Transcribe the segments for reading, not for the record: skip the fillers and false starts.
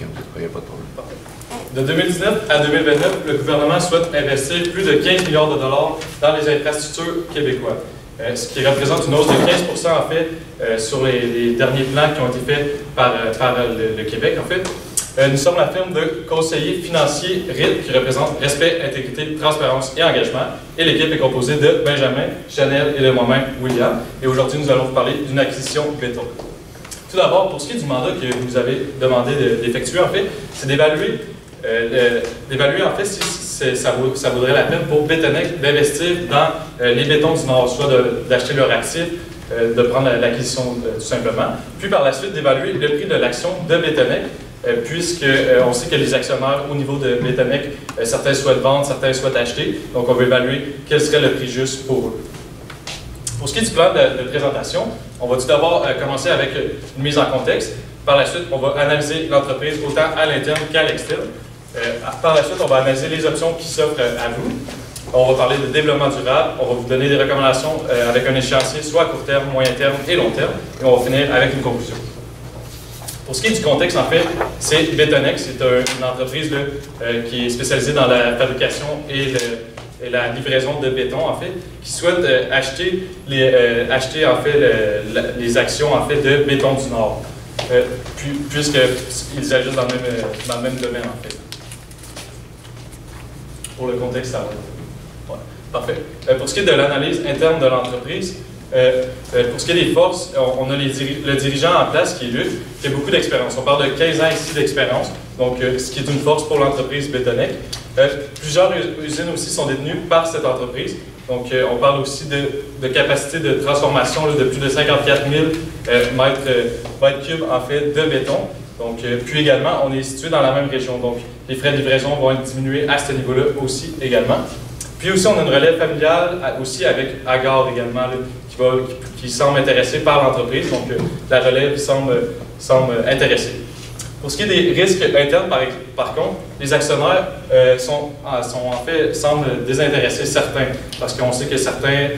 Il n'y a pas de problème. De 2019 à 2029, le gouvernement souhaite investir plus de 15 milliards de dollars dans les infrastructures québécoises, ce qui représente une hausse de 15 en fait sur les derniers plans qui ont été faits par le Québec. En fait, nous sommes la firme de conseillers financiers RIT qui représente respect, intégrité, transparence et engagement. Et l'équipe est composée de Benjamin, Chanel et de moi-même, William. Et aujourd'hui, nous allons vous parler d'une acquisition béton. Tout d'abord, pour ce qui est du mandat que vous nous avez demandé d'effectuer, en fait, c'est d'évaluer en fait si ça vaudrait la peine pour Bétonec d'investir dans les bétons du Nord, soit d'acheter leur actif, de prendre l'acquisition tout simplement, puis par la suite d'évaluer le prix de l'action de Bétonec, puisqu'on sait que les actionnaires au niveau de Bétonec, certains souhaitent vendre, certains souhaitent acheter, donc on va évaluer quel serait le prix juste pour eux. Pour ce qui est du plan de présentation, on va tout d'abord commencer avec une mise en contexte. Par la suite, on va analyser l'entreprise autant à l'interne qu'à l'externe. Par la suite, on va analyser les options qui s'offrent à vous. On va parler de développement durable. On va vous donner des recommandations avec un échéancier, soit à court terme, moyen terme et long terme. Et on va finir avec une conclusion. Pour ce qui est du contexte, en fait, c'est Bétonec. C'est une entreprise qui est spécialisée dans la fabrication et la livraison de béton, en fait, qui souhaite acheter en fait, les actions en fait, de Béton du Nord, puisqu'ils agissent dans le même domaine, en fait. Pour le contexte, ça va. Ouais, parfait. Pour ce qui est de l'analyse interne de l'entreprise, pour ce qui est des forces, on a le dirigeant en place qui est Luc, qui a beaucoup d'expérience. On parle de 15 ans ici d'expérience, donc ce qui est une force pour l'entreprise Bétonec. Plusieurs usines aussi sont détenues par cette entreprise. Donc, on parle aussi de capacité de transformation là, de plus de 54 000 mètres cubes en fait, de béton. Donc, puis également, on est situé dans la même région. Donc, les frais de livraison vont être diminués à ce niveau-là aussi également. Puis aussi, on a une relève familiale aussi avec Agar également, là, qui semble intéressée par l'entreprise. Donc, la relève semble intéressée. Pour ce qui est des risques internes, par contre, les actionnaires semblent désintéressés certains, parce qu'on sait que certains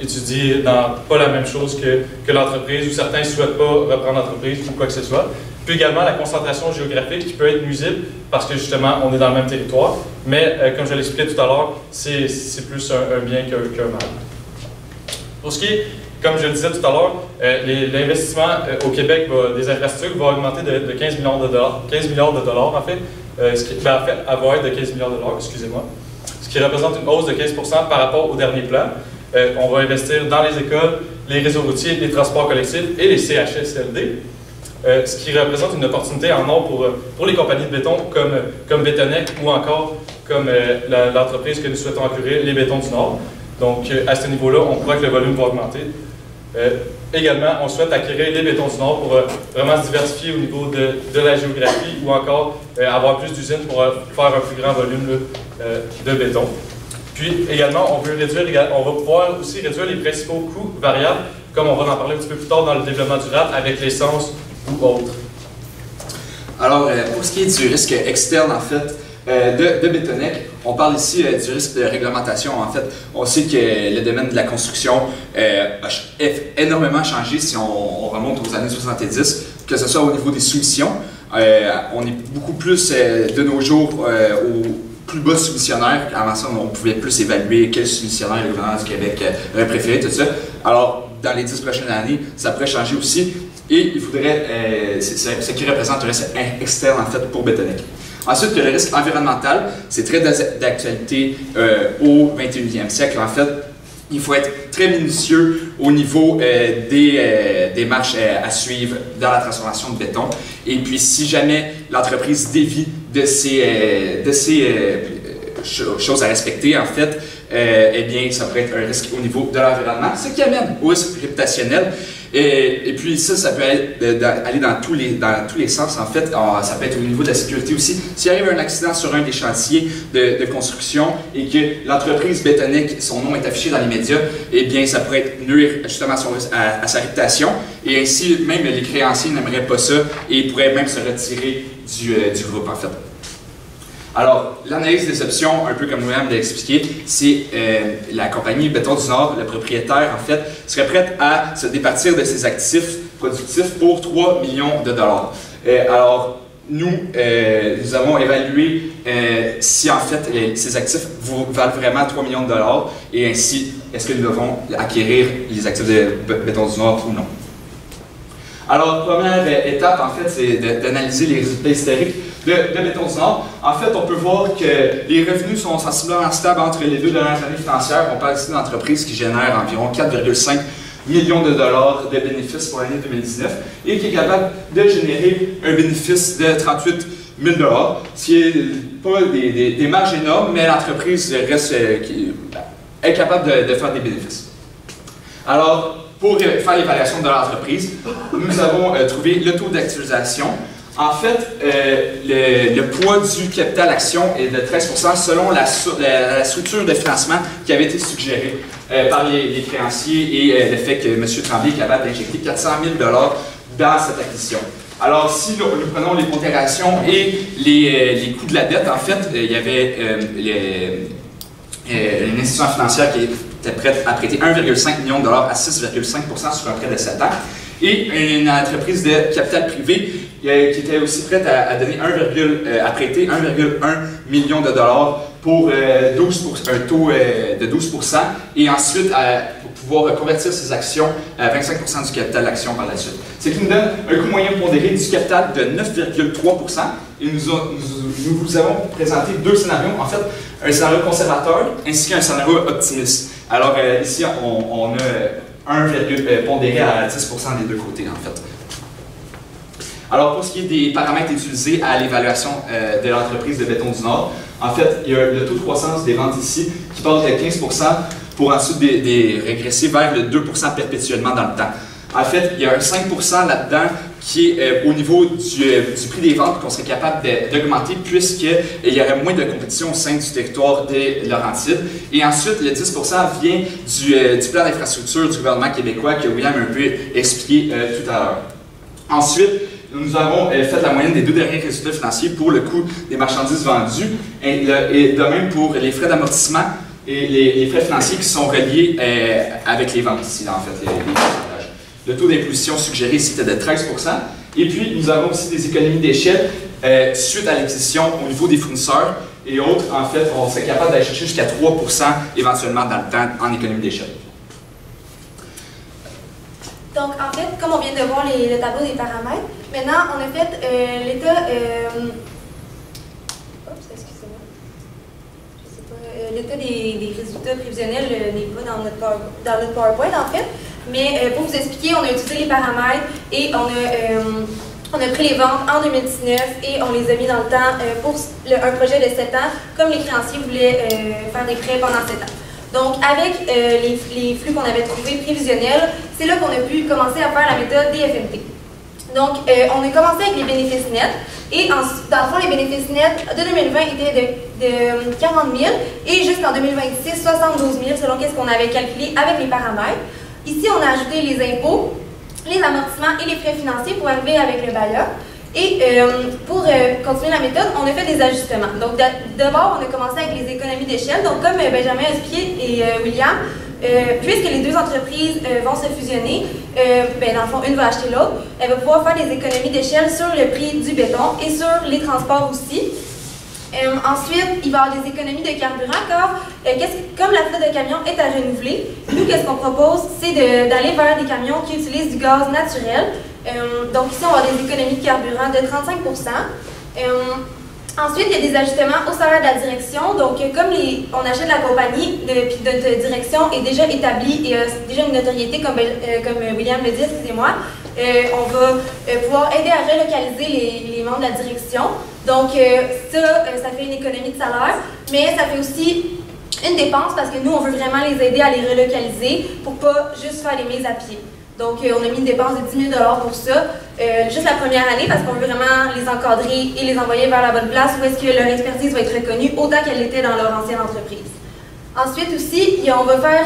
étudient pas la même chose que l'entreprise, ou certains ne souhaitent pas reprendre l'entreprise ou quoi que ce soit. Puis également la concentration géographique qui peut être nuisible, parce que justement, on est dans le même territoire, mais comme je l'expliquais tout à l'heure, c'est plus un bien qu'un mal. Pour ce qui est, comme je le disais tout à l'heure, l'investissement au Québec des infrastructures va augmenter de 15 milliards de dollars. 15 milliards de dollars, en fait. En fait, elle va être de 15 milliards de dollars, excusez-moi. Ce qui représente une hausse de 15 par rapport au dernier plan. On va investir dans les écoles, les réseaux routiers, les transports collectifs et les CHSLD. Ce qui représente une opportunité en or pour les compagnies de béton comme Bétonec ou encore comme l'entreprise que nous souhaitons acquérir, les Bétons du Nord. Donc, à ce niveau-là, on croit que le volume va augmenter. Également, on souhaite acquérir les Bétons du Nord pour vraiment se diversifier au niveau de la géographie ou encore avoir plus d'usines pour faire un plus grand volume de béton. Puis également, on va pouvoir aussi réduire les principaux coûts variables, comme on va en parler un petit peu plus tard dans le développement durable avec l'essence ou autre. Alors, pour ce qui est du risque externe, en fait, de Bétonec, on parle ici du risque de réglementation. En fait, on sait que le domaine de la construction a énormément changé si on remonte aux années 70, que ce soit au niveau des soumissions. On est beaucoup plus de nos jours au plus bas soumissionnaire. Avant ça, on pouvait plus évaluer quel soumissionnaire le gouvernement du Québec aurait préféré, tout ça. Alors, dans les 10 prochaines années, ça pourrait changer aussi. Et il faudrait, ce qui représente un risque externe en fait pour Bétonec. Ensuite, le risque environnemental, c'est très d'actualité au 21e siècle. En fait, il faut être très minutieux au niveau des démarches à suivre dans la transformation de béton. Et puis, si jamais l'entreprise dévie de ces choses à respecter, en fait, eh bien, ça pourrait être un risque au niveau de l'environnement, ce qui amène au risque réputationnel. Et puis ça peut aller dans tous les sens, en fait. Ça peut être au niveau de la sécurité aussi. S'il arrive un accident sur un des chantiers de construction et que l'entreprise Bétonec, son nom est affiché dans les médias, eh bien, ça pourrait être nuire justement à sa réputation. Et ainsi, même les créanciers n'aimeraient pas ça et pourraient même se retirer du groupe, en fait. Alors, l'analyse des options, un peu comme William l'a expliqué, c'est la compagnie Béton du Nord, le propriétaire, en fait, serait prête à se départir de ses actifs productifs pour 3 millions de dollars. Alors, nous avons évalué si en fait ces actifs valent vraiment 3 millions de dollars et ainsi est-ce que nous devons acquérir les actifs de Béton du Nord ou non. Alors, première étape, en fait, c'est d'analyser les résultats historiques de Béton du Nord. En fait, on peut voir que les revenus sont sensiblement stables entre les 2 dernières années financières. On parle ici d'une entreprise qui génère environ 4,5 millions de dollars de bénéfices pour l'année 2019 et qui est capable de générer un bénéfice de 38 000 dollars, ce qui n'est pas des marges énormes, mais l'entreprise reste est capable de faire des bénéfices. Alors, pour faire l'évaluation de l'entreprise, nous avons trouvé le taux d'actualisation. En fait, le poids du capital action est de 13% selon la structure de financement qui avait été suggérée par les créanciers et le fait que M. Tremblay est capable d'injecter 400 000 $ dans cette acquisition. Alors, si nous prenons les pondérations et les coûts de la dette, en fait, il y avait une institution financière qui était prête à prêter 1,5 million de dollars à 6,5% sur un prêt de 7 ans et une entreprise de capital privé qui était aussi prête à prêter 1,1 million de dollars pour un taux de 12% et ensuite pour pouvoir convertir ces actions à 25% du capital d'action par la suite. Ce qui nous donne un coût moyen pondéré du capital de 9,3% et nous vous avons présenté 2 scénarios, en fait un scénario conservateur ainsi qu'un scénario optimiste. Alors ici on a pondéré à 10% des 2 côtés en fait. Alors, pour ce qui est des paramètres utilisés à l'évaluation de l'entreprise de Béton du Nord, en fait, il y a le taux de croissance des ventes ici qui passe de 15% pour ensuite régresser vers le 2% perpétuellement dans le temps. En fait, il y a un 5% là-dedans qui est au niveau du prix des ventes qu'on serait capable d'augmenter puisqu'il y aurait moins de compétition au sein du territoire des Laurentides. Et ensuite, le 10% vient du plan d'infrastructure du gouvernement québécois que William a un peu expliqué tout à l'heure. Ensuite, nous avons fait la moyenne des 2 derniers résultats financiers pour le coût des marchandises vendues et de même pour les frais d'amortissement et les frais financiers qui sont reliés avec les ventes ici, en fait, les pourcentages. Le taux d'imposition suggéré ici était de 13%. Et puis, nous avons aussi des économies d'échelle suite à l'acquisition au niveau des fournisseurs et autres. En fait, on serait capable d'aller chercher jusqu'à 3% éventuellement dans le temps en économie d'échelle. Donc, en fait, comme on vient de voir le tableau des paramètres, maintenant, on a fait l'état... l'état des résultats prévisionnels n'est pas dans notre PowerPoint, en fait. Mais pour vous expliquer, on a utilisé les paramètres et on a pris les ventes en 2019 et on les a mis dans le temps pour un projet de 7 ans, comme les créanciers voulaient faire des prêts pendant 7 ans. Donc, avec les flux qu'on avait trouvés prévisionnels, c'est là qu'on a pu commencer à faire la méthode DFMT. Donc, on a commencé avec les bénéfices nets et dans le fond, les bénéfices nets de 2020 étaient de 40 000 et jusqu'en 2026, 72 000 selon ce qu'on avait calculé avec les paramètres. Ici, on a ajouté les impôts, les amortissements et les frais financiers pour arriver avec le bailleur. Et pour continuer la méthode, on a fait des ajustements. Donc, d'abord, on a commencé avec les économies d'échelle. Donc, comme Benjamin a expliqué et William, puisque les 2 entreprises vont se fusionner, dans le fond, une va acheter l'autre, elle va pouvoir faire des économies d'échelle sur le prix du béton et sur les transports aussi. Ensuite, il va y avoir des économies de carburant car, comme la flotte de camions est à renouveler, nous, qu'est-ce qu'on propose, c'est d'aller vers des camions qui utilisent du gaz naturel. Donc ici, on va avoir des économies de carburant de 35%. Ensuite, il y a des ajustements au salaire de la direction. Donc, comme on achète la compagnie, puis notre direction est déjà établie et a déjà une notoriété, comme William le dit, excusez-moi, on va pouvoir aider à relocaliser les membres de la direction. Donc, ça fait une économie de salaire, mais ça fait aussi une dépense parce que nous, on veut vraiment les aider à les relocaliser pour pas juste faire les mises à pied. Donc, on a mis une dépense de 10 000 $ pour ça, juste la première année, parce qu'on veut vraiment les encadrer et les envoyer vers la bonne place où est-ce que leur expertise va être reconnue autant qu'elle l'était dans leur ancienne entreprise. Ensuite aussi, on va faire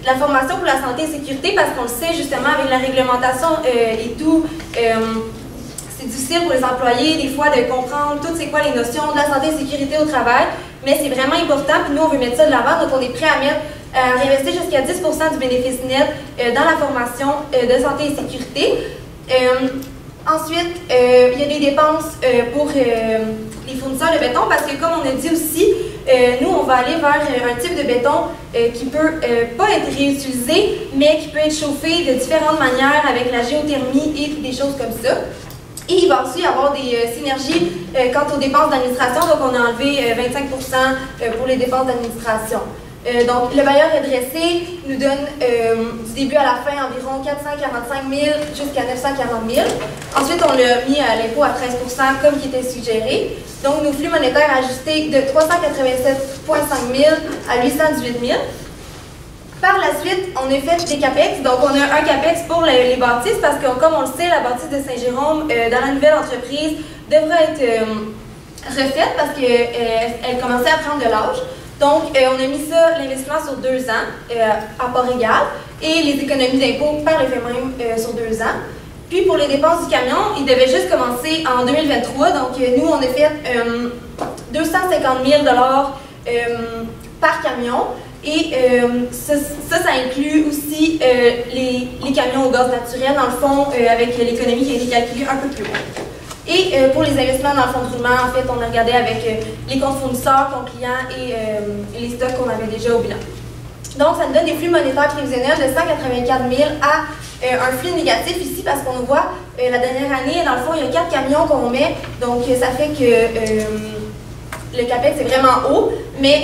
de la formation pour la santé et sécurité parce qu'on le sait justement avec la réglementation et tout, c'est difficile pour les employés des fois de comprendre toutes c'est quoi les notions de la santé et sécurité au travail, mais c'est vraiment important, puis nous on veut mettre ça de l'avant, donc on est prêt à réinvestir jusqu'à 10% du bénéfice net dans la formation de santé et sécurité. Ensuite, il y a des dépenses pour les fournisseurs de béton parce que, comme on a dit aussi, nous, on va aller vers un type de béton qui peut pas être réutilisé, mais qui peut être chauffé de différentes manières avec la géothermie et des choses comme ça. Et il va aussi y avoir des synergies quant aux dépenses d'administration, donc on a enlevé 25% pour les dépenses d'administration. Donc, le bailleur redressé nous donne du début à la fin environ 445 000 jusqu'à 940 000. Ensuite, on l'a mis à l'impôt à 13% comme qui était suggéré. Donc, nos flux monétaires ajustés de 387,5 000 à 818 000. Par la suite, on a fait des CAPEX. Donc, on a un CAPEX pour les bâtisses parce que, comme on le sait, la bâtisse de Saint-Jérôme, dans la nouvelle entreprise, devrait être refaite parce qu'elle commençait à prendre de l'âge. Donc, on a mis ça, l'investissement sur 2 ans, à part égal, et les économies d'impôts par le fait même sur 2 ans. Puis, pour les dépenses du camion, il devait juste commencer en 2023. Donc, nous, on a fait 250 000 par camion. Et ça inclut aussi les camions au gaz naturel, dans le fond, avec l'économie qui a été calculée un peu plus haut. Et pour les investissements dans le fonds de roulement, en fait, on a regardé avec les comptes fournisseurs, comptes clients et les stocks qu'on avait déjà au bilan. Donc, ça nous donne des flux monétaires prévisionnels de 184 000 à un flux négatif ici parce qu'on voit la dernière année, dans le fond, il y a 4 camions qu'on met. Donc, ça fait que le CAPEX est vraiment haut, mais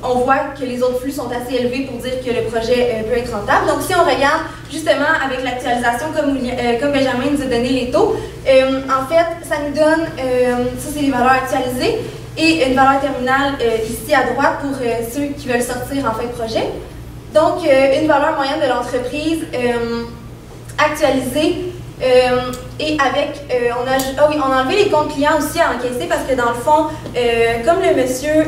on voit que les autres flux sont assez élevés pour dire que le projet peut être rentable. Donc, si on regarde justement avec l'actualisation, comme Benjamin nous a donné les taux, en fait, ça nous donne, ça c'est les valeurs actualisées, et une valeur terminale ici à droite pour ceux qui veulent sortir en fin de projet. Donc, une valeur moyenne de l'entreprise actualisée. Et avec, on a enlevé les comptes clients aussi à encaisser parce que dans le fond, comme le monsieur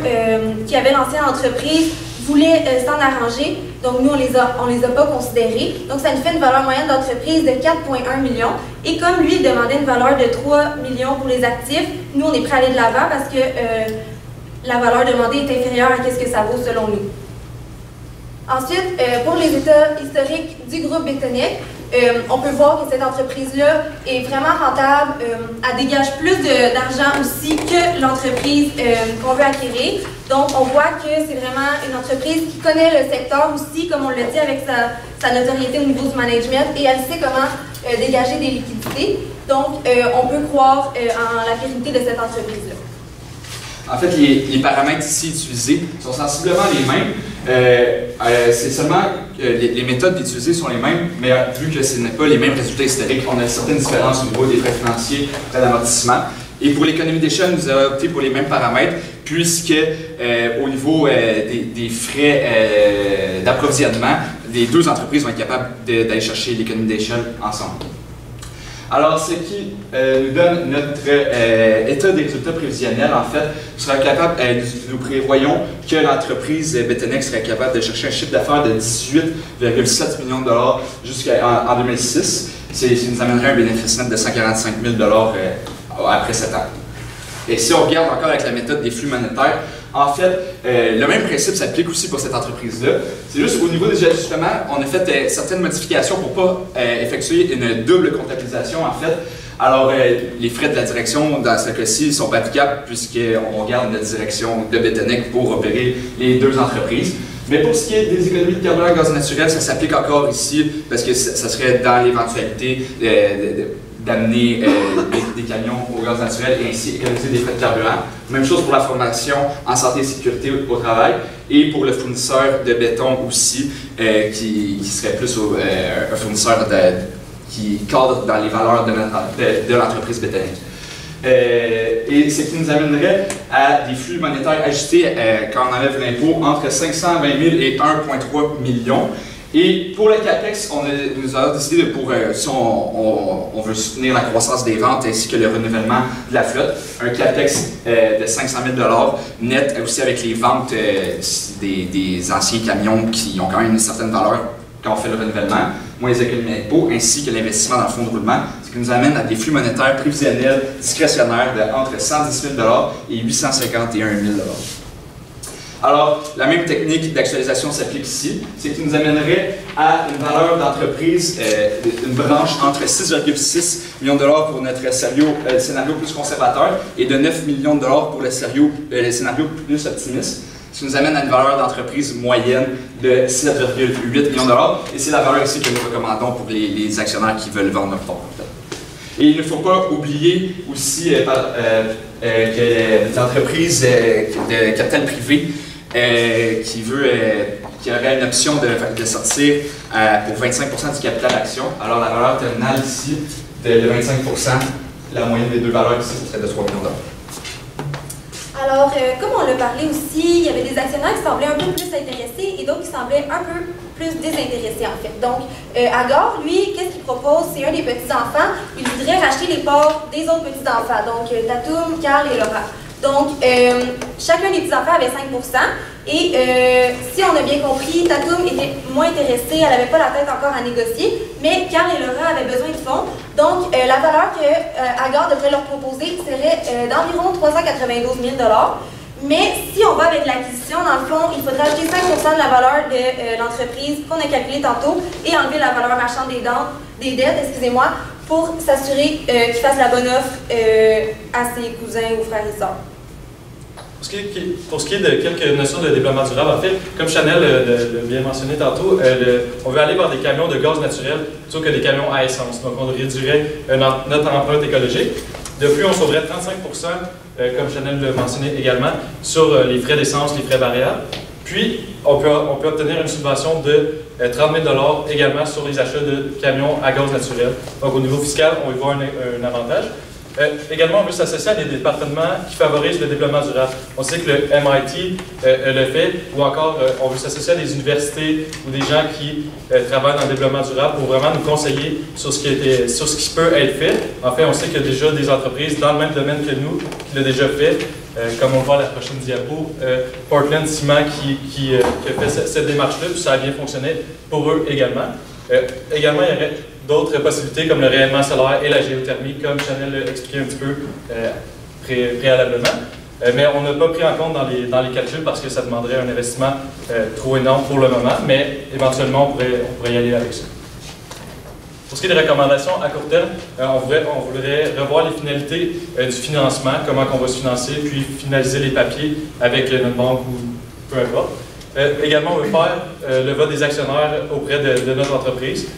qui avait l'ancienne entreprise voulait s'en arranger, donc nous on les a pas considérés. Donc ça nous fait une valeur moyenne d'entreprise de 4,1 millions. Et comme lui il demandait une valeur de 3 millions pour les actifs, nous on est prêt à aller de l'avant parce que la valeur demandée est inférieure à ce que ça vaut selon nous. Ensuite, pour les états historiques du groupe Bétonnec, on peut voir que cette entreprise-là est vraiment rentable, elle dégage plus d'argent aussi que l'entreprise qu'on veut acquérir. Donc, on voit que c'est vraiment une entreprise qui connaît le secteur aussi, comme on l'a dit, avec sa notoriété au niveau du management, et elle sait comment dégager des liquidités. Donc, on peut croire en la pérennité de cette entreprise-là. En fait, les paramètres ici utilisés sont sensiblement les mêmes. C'est seulement que les méthodes utilisées sont les mêmes, mais vu que ce n'est pas les mêmes résultats historiques, on a certaines différences au niveau des frais financiers, frais d'amortissement. Et pour l'économie d'échelle, nous avons opté pour les mêmes paramètres, puisque au niveau des frais d'approvisionnement, les deux entreprises vont être capables d'aller chercher l'économie d'échelle ensemble. Alors, ce qui nous donne notre état des résultats prévisionnels, en fait, sera capable, nous prévoyons que l'entreprise Bétonnec serait capable de chercher un chiffre d'affaires de 18,7 millions de dollars jusqu'en 2006. Ce qui nous amènerait un bénéfice net de 145 000 après 7 ans. Et si on regarde encore avec la méthode des flux monétaires, en fait, le même principe s'applique aussi pour cette entreprise-là. C'est juste au niveau des ajustements, on a fait certaines modifications pour ne pas effectuer une double comptabilisation, en fait. Alors, les frais de la direction, dans ce cas-ci, ne sont pas applicables puisqu'on garde la direction de Bétonnec pour opérer les deux entreprises. Mais pour ce qui est des économies de carburant et gaz naturel, ça s'applique encore ici parce que ça serait dans l'éventualité d'amener des camions au gaz naturel et ainsi économiser des frais de carburant. Même chose pour la formation en santé et sécurité au travail et pour le fournisseur de béton aussi, qui serait plus un fournisseur qui cadre dans les valeurs de l'entreprise Bétonnec. Et ce qui nous amènerait à des flux monétaires ajustés quand on enlève l'impôt entre 520 000 et 1,3 million. Et pour le CAPEX, nous avons décidé si on veut soutenir la croissance des ventes ainsi que le renouvellement de la flotte, un CAPEX de 500 000 $ net, aussi avec les ventes des anciens camions qui ont quand même une certaine valeur quand on fait le renouvellement, moins les économies d'impôts, ainsi que l'investissement dans le fonds de roulement, ce qui nous amène à des flux monétaires prévisionnels discrétionnaires de entre 110 000 $ et 851 000 $. Alors, la même technique d'actualisation s'applique ici, c'est qu'il nous amènerait à une valeur d'entreprise, une branche entre 6,6 millions de dollars pour notre scénario plus conservateur et de 9 millions de dollars pour le scénario plus optimiste, ce qui nous amène à une valeur d'entreprise moyenne de 7,8 millions de dollars. Et c'est la valeur ici que nous recommandons pour les actionnaires qui veulent vendre leur part. En fait. Et il ne faut pas oublier aussi que l'entreprise de capital privé qui aurait une option de sortir pour 25% du capital action. Alors la valeur terminale ici de 25%, la moyenne des deux valeurs ici, ce serait de 3 millions de dollars. Alors, comme on l'a parlé aussi, il y avait des actionnaires qui semblaient un peu plus intéressés et d'autres qui semblaient un peu plus désintéressés en fait. Donc, Agor, lui, qu'est-ce qu'il propose? C'est un des petits-enfants. Il voudrait racheter les parts des autres petits-enfants, donc Tatum, Carl et Laura. Donc, chacun des petits-enfants avait 5%. Et si on a bien compris, Tatum était moins intéressée, elle n'avait pas la tête encore à négocier, mais Carl et Laura avaient besoin de fonds. Donc, la valeur que Agor devrait leur proposer serait d'environ 392 000 $. Mais si on va avec l'acquisition, dans le fond, il faudra ajouter 5% de la valeur de l'entreprise qu'on a calculée tantôt et enlever la valeur marchande des dettes, excusez-moi, pour s'assurer qu'il fasse la bonne offre à ses cousins ou frères et sœurs. Pour ce qui est de quelques notions de développement durable, en fait, comme Chanel l'a bien mentionné tantôt, on veut aller vers des camions de gaz naturel plutôt que des camions à essence. Donc, on réduirait notre empreinte écologique. De plus, on sauverait 35%, comme Chanel l'a mentionné également, sur les frais d'essence, les frais variables. Puis, on peut obtenir une subvention de 30 000 $ également sur les achats de camions à gaz naturel. Donc, au niveau fiscal, on va y voir un avantage. Également, on veut s'associer à des départements qui favorisent le développement durable. On sait que le MIT le fait, ou encore on veut s'associer à des universités ou des gens qui travaillent dans le développement durable pour vraiment nous conseiller sur ce qui peut être fait. En fait, on sait qu'il y a déjà des entreprises dans le même domaine que nous qui l'ont déjà fait, comme on voit à la prochaine diapo, Portland Cement qui a fait cette démarche-là, puis ça a bien fonctionné pour eux également. Également, il y aurait d'autres possibilités comme le rayonnement solaire et la géothermie, comme Chanel l'a expliqué un petit peu préalablement. Mais on n'a pas pris en compte dans les calculs parce que ça demanderait un investissement trop énorme pour le moment, mais éventuellement on pourrait y aller avec ça. Pour ce qui est des recommandations à court terme, on voudrait revoir les finalités du financement, comment on va se financer, puis finaliser les papiers avec notre banque ou peu importe. Également, on veut faire le vote des actionnaires auprès de notre entreprise,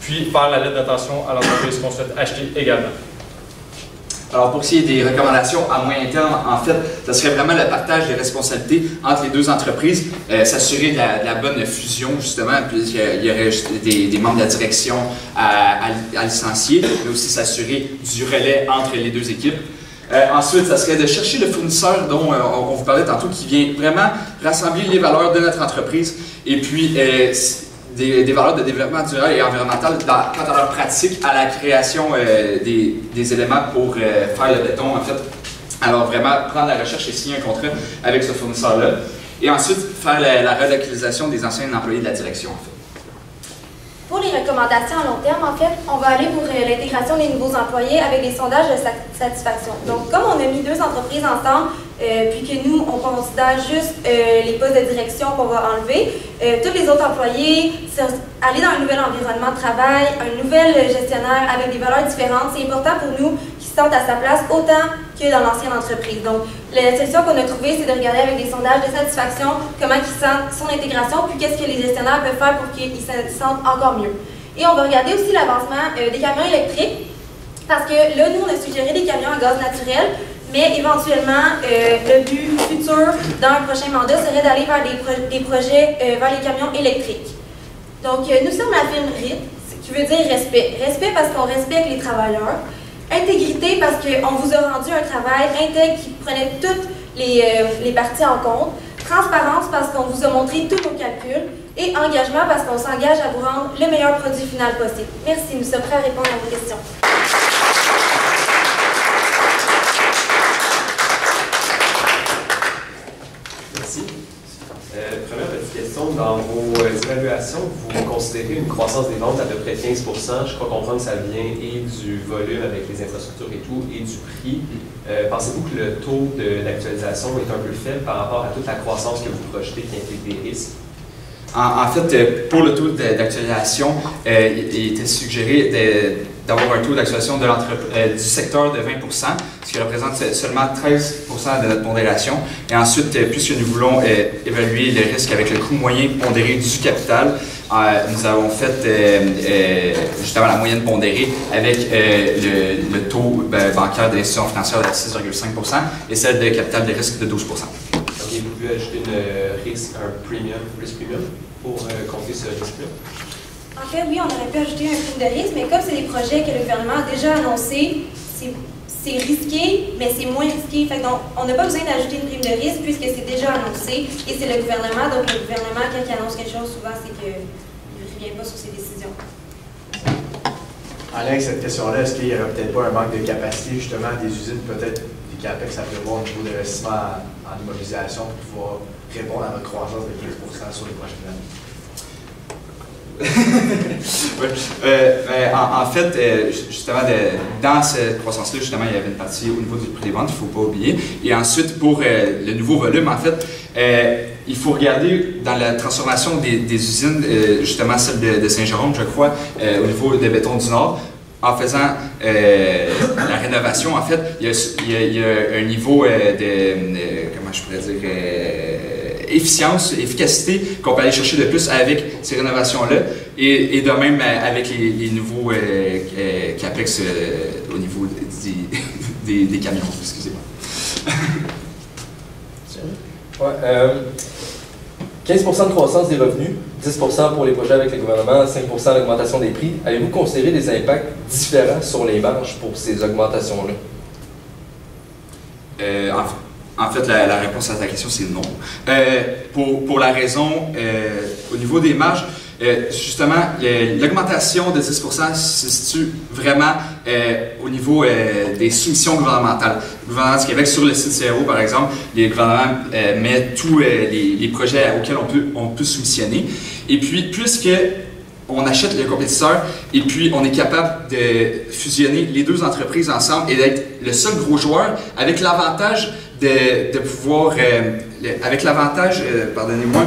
puis faire la lettre d'attention à l'entreprise qu'on souhaite acheter également. Alors, pour ce qui est des recommandations à moyen terme, en fait, ce serait vraiment le partage des responsabilités entre les deux entreprises, s'assurer de la bonne fusion, justement, puisqu'il y aurait des membres de la direction à licencier, mais aussi s'assurer du relais entre les deux équipes. Ensuite, ça serait de chercher le fournisseur dont on vous parlait tantôt, qui vient vraiment rassembler les valeurs de notre entreprise et puis des valeurs de développement durable et environnemental quant à leur pratique à la création des éléments pour faire le béton, en fait. Alors, vraiment prendre la recherche et signer un contrat avec ce fournisseur-là. Et ensuite, faire la relocalisation des anciens employés de la direction, en fait. Pour les recommandations à long terme, en fait, on va aller pour l'intégration des nouveaux employés avec des sondages de satisfaction. Donc, comme on a mis deux entreprises ensemble, puis que nous, on considère juste les postes de direction qu'on va enlever, tous les autres employés, aller dans un nouvel environnement de travail, un nouvel gestionnaire avec des valeurs différentes, c'est important pour nous qu'ils se sentent à sa place autant que dans l'ancienne entreprise. Donc, la solution qu'on a trouvée, c'est de regarder avec des sondages de satisfaction comment ils sentent son intégration, puis qu'est-ce que les gestionnaires peuvent faire pour qu'ils se sentent encore mieux. Et on va regarder aussi l'avancement des camions électriques, parce que là, nous, on a suggéré des camions à gaz naturel, mais éventuellement, le but futur dans un prochain mandat serait d'aller vers des projets vers les camions électriques. Donc, nous sommes la firme RIT, ce qui veut dire respect. Respect parce qu'on respecte les travailleurs. Intégrité parce qu'on vous a rendu un travail intègre qui prenait toutes les parties en compte. Transparence parce qu'on vous a montré tous nos calculs. Et engagement parce qu'on s'engage à vous rendre le meilleur produit final possible. Merci, nous sommes prêts à répondre à vos questions. Merci. Première petite question, dans vos évaluations, vous considérez considérez une croissance des ventes d'à peu près 15 %. Je crois comprendre que ça vient et du volume avec les infrastructures et tout, et du prix. Pensez-vous que le taux d'actualisation est un peu faible par rapport à toute la croissance que vous projetez qui implique des risques? En fait, pour le taux d'actualisation, il était suggéré d'avoir un taux d'actualisation du secteur de 20 %, ce qui représente seulement 13 % de notre pondération. Et ensuite, puisque nous voulons évaluer le risque avec le coût moyen pondéré du capital, nous avons fait justement la moyenne pondérée avec le taux bancaire de l'institution financière de 6,5 % et celle de capital de risque de 12 %. OK, vous pouvez ajouter un premium, risk premium, pour compter ce risque-là? En fait, oui, on aurait pu ajouter un prime de risque, mais comme c'est des projets que le gouvernement a déjà annoncés, c'est risqué, mais c'est moins risqué. Fait donc, on n'a pas besoin d'ajouter une prime de risque puisque c'est déjà annoncé et c'est le gouvernement. Donc, le gouvernement, quand il annonce quelque chose, souvent, c'est qu'il ne revient pas sur ses décisions. Alain, cette question-là, est-ce qu'il n'y aurait peut-être pas un manque de capacité, justement, des usines, peut-être des CAPEX à prévoir au niveau d'investissement en immobilisation pour pouvoir répondre à notre croissance de 15 % sur les prochaines années? Oui. En fait, justement, dans cette croissance-là, justement, il y avait une partie au niveau du prix des ventes, il ne faut pas oublier. Et ensuite, pour le nouveau volume, en fait, il faut regarder dans la transformation des usines, justement celle de Saint-Jérôme, je crois, au niveau de Béton du Nord. En faisant la rénovation, en fait, il y a un niveau comment je pourrais dire, efficacité qu'on peut aller chercher de plus avec ces rénovations-là et de même avec les nouveaux CAPEX au niveau des camions, excusez-moi. Ouais, 15 % de croissance des revenus, 10 % pour les projets avec le gouvernement, 5 % d'augmentation des prix. Avez-vous considéré des impacts différents sur les marges pour ces augmentations-là? En fait, la réponse à ta question, c'est non. Pour la raison, au niveau des marges, justement, l'augmentation de 10 % se situe vraiment au niveau des soumissions gouvernementales. Le gouvernement du Québec, sur le site CRO, par exemple, le gouvernement met tous les projets auxquels on peut soumissionner. Et puis, puisque on achète le compétiteur et puis on est capable de fusionner les deux entreprises ensemble et d'être le seul gros joueur avec l'avantage de pouvoir, pardonnez-moi,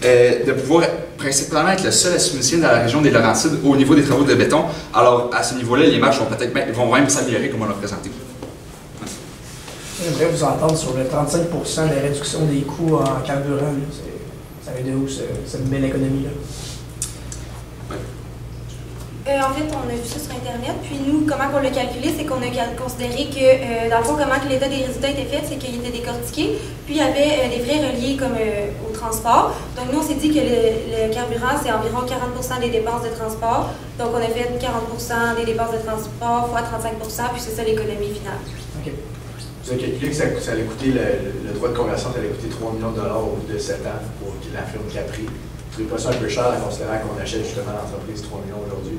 de pouvoir principalement être le seul à soumissionner dans la région des Laurentides au niveau des travaux de béton. Alors, à ce niveau-là, les marges vont même s'améliorer comme on l'a présenté. J'aimerais vous entendre sur le 35 % de réduction des coûts en carburant. Ça vient de où cette belle économie-là? En fait, on a vu ça sur Internet. Puis nous, comment on l'a calculé, c'est qu'on a considéré que, dans le fond, comment que l'état des résultats était fait, c'est qu'il était décortiqué. Puis il y avait des frais reliés comme au transport. Donc nous, on s'est dit que le carburant, c'est environ 40 % des dépenses de transport. Donc on a fait 40 % des dépenses de transport fois 35 %, puis c'est ça l'économie finale. OK. Vous avez calculé que ça allait coûter, le droit de conversion, ça allait coûter 3 millions de dollars au bout de 7 ans pour la firme Capri. Vous trouvez pas ça un peu cher, considérant qu'on achète justement l'entreprise 3 millions aujourd'hui?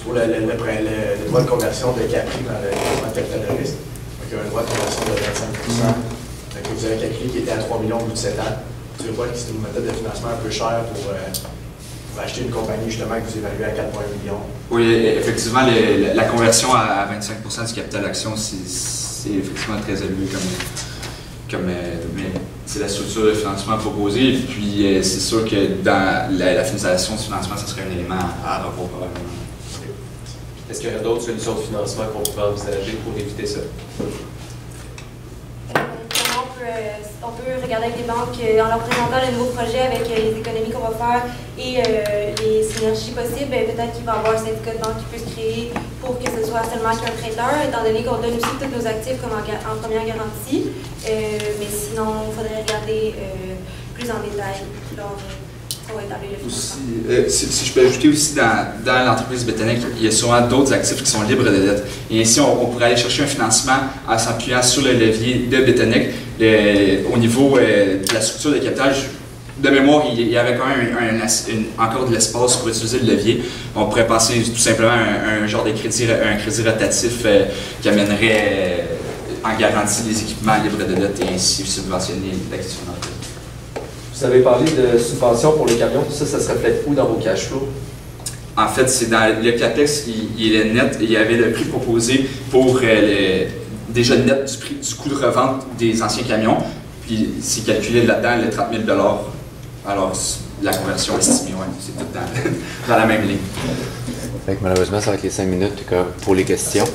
Pour le droit de conversion de Capri dans le capital de risque, donc il y a un droit de conversion de 25 %. Donc vous avez calculé qu'il était à 3 millions au bout de 7 ans. Vous trouvez pas que c'est une méthode de financement un peu chère pour acheter une compagnie justement que vous évaluez à 4,1 millions? Oui, effectivement, la conversion à 25 % du capital d'action, c'est effectivement très élevé mais c'est la structure de financement proposée. Et puis, c'est sûr que dans la finalisation du financement, ce serait un élément à revoir probablement. Est-ce qu'il y aurait d'autres solutions de financement qu'on pourrait envisager pour éviter ça? On peut regarder avec les banques en leur présentant le nouveau projet avec les économies qu'on va faire et les synergies possibles. Peut-être qu'il va y avoir un syndicat de banque qui peut se créer pour que ce soit seulement qu'un prêteur, étant donné qu'on donne aussi tous nos actifs comme en première garantie. Mais sinon, il faudrait regarder plus en détail lors qu'on va établir le financement. Si je peux ajouter aussi, dans l'entreprise Bétonec, il y a souvent d'autres actifs qui sont libres de dette. Et ainsi, on pourrait aller chercher un financement en s'appuyant sur le levier de Bétonec. Au niveau de la structure de capital, de mémoire, il y avait quand même encore de l'espace pour utiliser le levier. On pourrait passer tout simplement un genre de crédit rotatif qui amènerait en garantie les équipements libres de dette et ainsi subventionner l'acquisition d'entreprise. Vous Vous avez parlé de subventions pour les camions. Ça se reflète où dans vos cash flows? En fait, c'est dans le CAPEX, il est net. Il y avait le prix proposé pour déjà net du prix du coût de revente des anciens camions. Puis c'est calculé là-dedans, les 30 000 $. Alors, la conversion estimée, ouais, c'est tout dans la même ligne. Malheureusement, ça va être les 5 minutes pour les questions.